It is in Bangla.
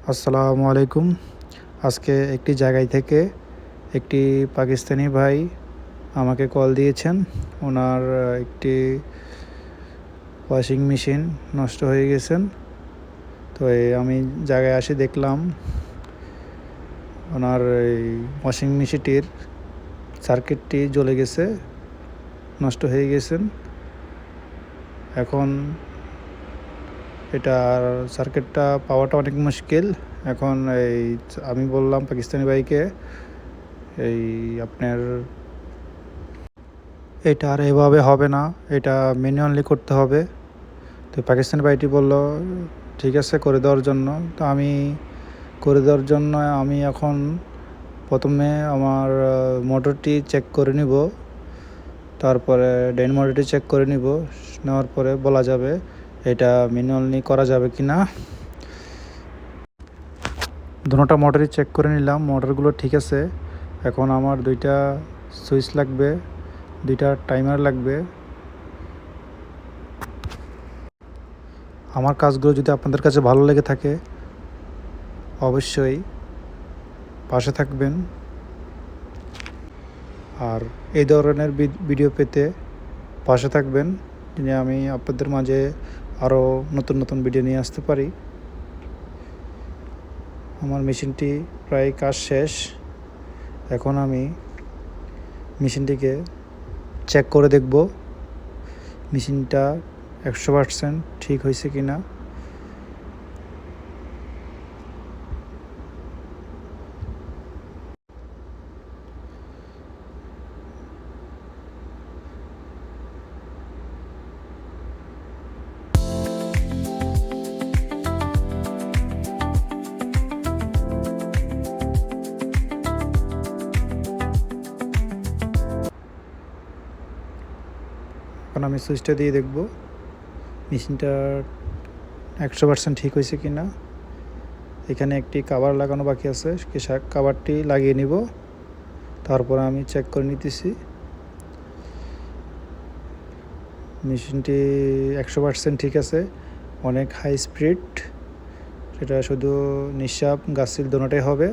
আসসালামু আলাইকুম। আজকে একটি জায়গায় থেকে একটি পাকিস্তানি ভাই আমাকে কল দিয়েছেন। ওনার একটি ওয়াশিং মেশিন নষ্ট হয়ে গেছেন। তো আমি জায়গায় আসি দেখলাম ওনার এই ওয়াশিং মেশিনটির সার্কিটটি জ্বলে গেছে, নষ্ট হয়ে গেছেন। এখন এটার সার্কিটটা পাওয়াটা অনেক মুশকিল। এখন আমি বললাম পাকিস্তানি ভাইকে, আপনার এটা আর এভাবে হবে না, এটা ম্যানুয়ালি করতে হবে। তো পাকিস্তানি ভাইটি বলল ঠিক আছে করে দেওয়ার জন্য। তো আমি করে দেওয়ার জন্য আমি এখন প্রথমে আমার মোটরটি চেক করে নিব, তারপরে ড্রেন মোটরটি চেক করে নিব। নেওয়ার পরে বলা যাবে এটা ম্যানুয়ালি করা যাবে কি না। দুটোটা মোটরই চেক করে নিলাম, মোটরগুলো ঠিক আছে। এখন আমার দুইটা সুইচ লাগবে, দুইটা টাইমার লাগবে। আমার কাজগুলো যদি আপনাদের কাছে ভালো লেগে থাকে অবশ্যই পাশে থাকবেন। আর এই ধরনের ভিডিও পেতে পাশে থাকবেন, যিনি আমি আপনাদের মাঝে আরও নতুন নতুন ভিডিও নিয়ে আসতে পারি। আমার মেশিনটি প্রায় কাজ শেষ। এখন আমি মেশিনটিকে চেক করে দেখব মেশিনটা 100% ঠিক হয়েছে কি না। এখন আমি সুইচটা দিয়ে দেখব মেশিনটা 100% ঠিক হয়েছে কি না। এখানে একটি কভার লাগানো বাকি আছে, কভারটি লাগিয়ে নিব। তারপর আমি চেক করে নিতেছি মেশিনটি 100% ঠিক আছে। অনেক হাই স্পিড, সেটা শুধু নিঃশ্বাস গাছিল দোনোটাই হবে।